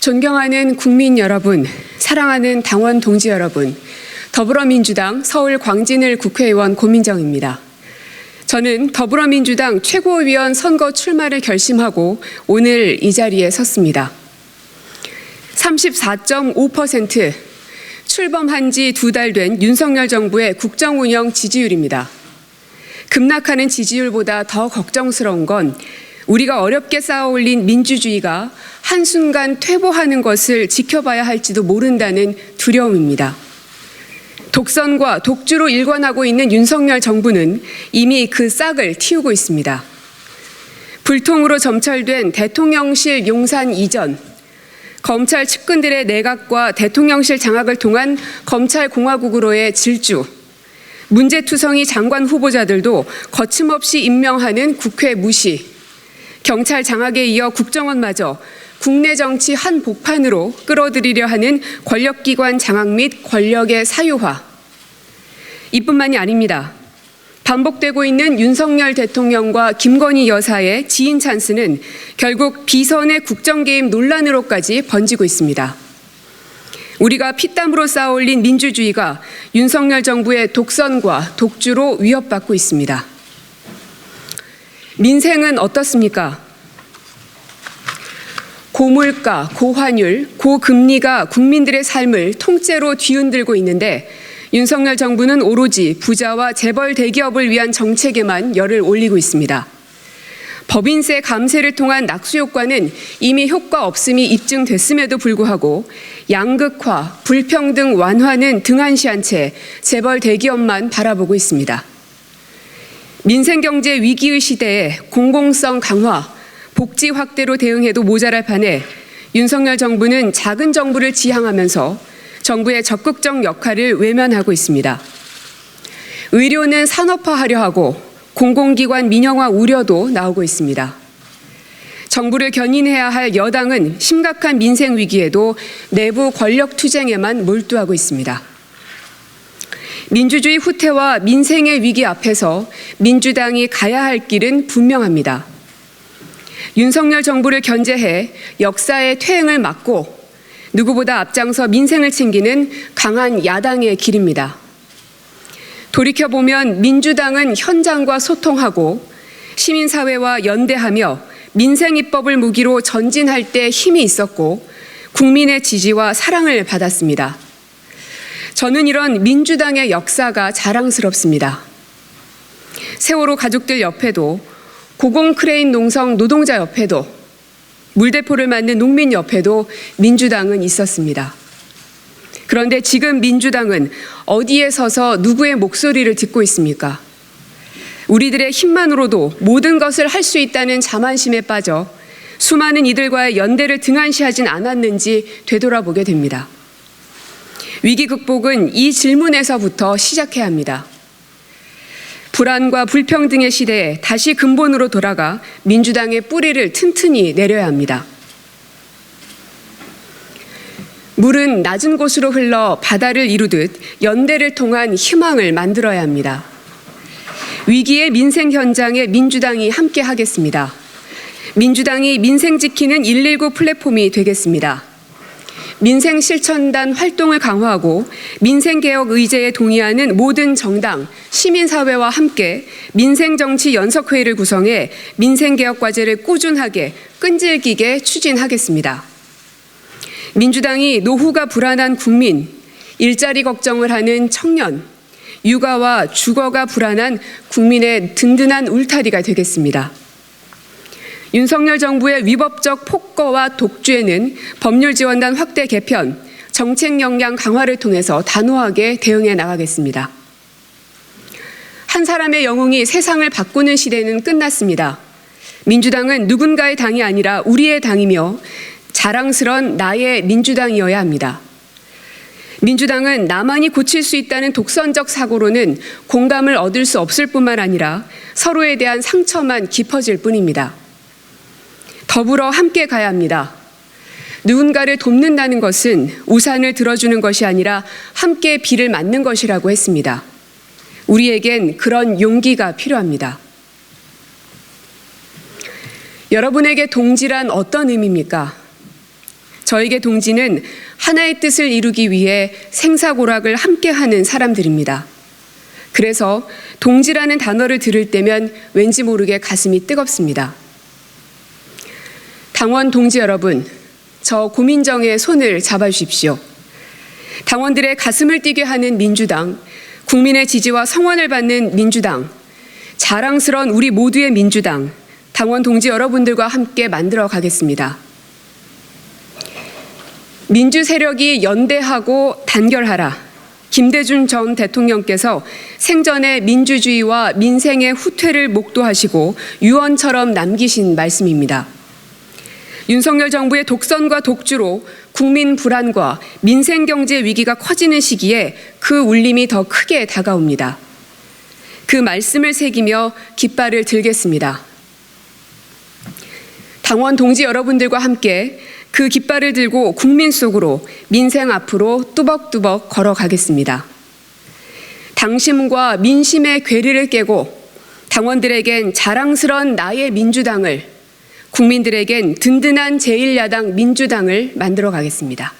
존경하는 국민 여러분, 사랑하는 당원 동지 여러분, 더불어민주당 서울 광진을 국회의원 고민정입니다. 저는 더불어민주당 최고위원 선거 출마를 결심하고 오늘 이 자리에 섰습니다. 34.5% 출범한 지 2달 된 윤석열 정부의 국정운영 지지율입니다. 급락하는 지지율보다 더 걱정스러운 건 우리가 어렵게 쌓아올린 민주주의가 한순간 퇴보하는 것을 지켜봐야 할지도 모른다는 두려움입니다. 독선과 독주로 일관하고 있는 윤석열 정부는 이미 그 싹을 틔우고 있습니다. 불통으로 점철된 대통령실 용산 이전, 검찰 측근들의 내각과 대통령실 장악을 통한 검찰공화국으로의 질주, 문제투성이 장관 후보자들도 거침없이 임명하는 국회 무시, 경찰 장악에 이어 국정원마저 국내 정치 한복판으로 끌어들이려 하는 권력기관 장악 및 권력의 사유화. 이뿐만이 아닙니다. 반복되고 있는 윤석열 대통령과 김건희 여사의 지인 찬스는 결국 비선의 국정개입 논란으로까지 번지고 있습니다. 우리가 피땀으로 쌓아올린 민주주의가 윤석열 정부의 독선과 독주로 위협받고 있습니다. 민생은 어떻습니까? 고물가, 고환율, 고금리가 국민들의 삶을 통째로 뒤흔들고 있는데 윤석열 정부는 오로지 부자와 재벌 대기업을 위한 정책에만 열을 올리고 있습니다. 법인세 감세를 통한 낙수 효과는 이미 효과 없음이 입증됐음에도 불구하고 양극화, 불평등 완화는 등한시한 채 재벌 대기업만 바라보고 있습니다. 민생경제 위기의 시대에 공공성 강화, 복지 확대로 대응해도 모자랄 판에 윤석열 정부는 작은 정부를 지향하면서 정부의 적극적 역할을 외면하고 있습니다. 의료는 산업화하려 하고 공공기관 민영화 우려도 나오고 있습니다. 정부를 견인해야 할 여당은 심각한 민생 위기에도 내부 권력 투쟁에만 몰두하고 있습니다. 민주주의 후퇴와 민생의 위기 앞에서 민주당이 가야 할 길은 분명합니다. 윤석열 정부를 견제해 역사의 퇴행을 막고 누구보다 앞장서 민생을 챙기는 강한 야당의 길입니다. 돌이켜보면 민주당은 현장과 소통하고 시민사회와 연대하며 민생 입법을 무기로 전진할 때 힘이 있었고 국민의 지지와 사랑을 받았습니다. 저는 이런 민주당의 역사가 자랑스럽습니다. 세월호 가족들 옆에도 고공 크레인 농성 노동자 옆에도 물대포를 맞는 농민 옆에도 민주당은 있었습니다. 그런데 지금 민주당은 어디에 서서 누구의 목소리를 듣고 있습니까? 우리들의 힘만으로도 모든 것을 할 수 있다는 자만심에 빠져 수많은 이들과의 연대를 등한시하진 않았는지 되돌아보게 됩니다. 위기 극복은 이 질문에서부터 시작해야 합니다. 불안과 불평등의 시대에 다시 근본으로 돌아가 민주당의 뿌리를 튼튼히 내려야 합니다. 물은 낮은 곳으로 흘러 바다를 이루듯 연대를 통한 희망을 만들어야 합니다. 위기의 민생 현장에 민주당이 함께 하겠습니다. 민주당이 민생 지키는 119 플랫폼이 되겠습니다. 민생 실천단 활동을 강화하고 민생개혁 의제에 동의하는 모든 정당, 시민사회와 함께 민생정치 연석회의를 구성해 민생개혁 과제를 꾸준하게 끈질기게 추진하겠습니다. 민주당이 노후가 불안한 국민, 일자리 걱정을 하는 청년, 육아와 주거가 불안한 국민의 든든한 울타리가 되겠습니다. 윤석열 정부의 위법적 폭거와 독주에는 법률지원단 확대 개편, 정책 역량 강화를 통해서 단호하게 대응해 나가겠습니다. 한 사람의 영웅이 세상을 바꾸는 시대는 끝났습니다. 민주당은 누군가의 당이 아니라 우리의 당이며 자랑스런 나의 민주당이어야 합니다. 민주당은 나만이 고칠 수 있다는 독선적 사고로는 공감을 얻을 수 없을 뿐만 아니라 서로에 대한 상처만 깊어질 뿐입니다. 더불어 함께 가야 합니다. 누군가를 돕는다는 것은 우산을 들어주는 것이 아니라 함께 비를 맞는 것이라고 했습니다. 우리에겐 그런 용기가 필요합니다. 여러분에게 동지란 어떤 의미입니까? 저에게 동지는 하나의 뜻을 이루기 위해 생사고락을 함께하는 사람들입니다. 그래서 동지라는 단어를 들을 때면 왠지 모르게 가슴이 뜨겁습니다. 당원 동지 여러분, 저 고민정의 손을 잡아주십시오. 당원들의 가슴을 뛰게 하는 민주당, 국민의 지지와 성원을 받는 민주당, 자랑스러운 우리 모두의 민주당, 당원 동지 여러분들과 함께 만들어 가겠습니다. 민주 세력이 연대하고 단결하라. 김대중 전 대통령께서 생전에 민주주의와 민생의 후퇴를 목도하시고 유언처럼 남기신 말씀입니다. 윤석열 정부의 독선과 독주로 국민 불안과 민생 경제 위기가 커지는 시기에 그 울림이 더 크게 다가옵니다. 그 말씀을 새기며 깃발을 들겠습니다. 당원 동지 여러분들과 함께 그 깃발을 들고 국민 속으로 민생 앞으로 뚜벅뚜벅 걸어가겠습니다. 당심과 민심의 괴리를 깨고 당원들에겐 자랑스러운 나의 민주당을, 국민들에겐 든든한 제1야당 민주당을 만들어 가겠습니다.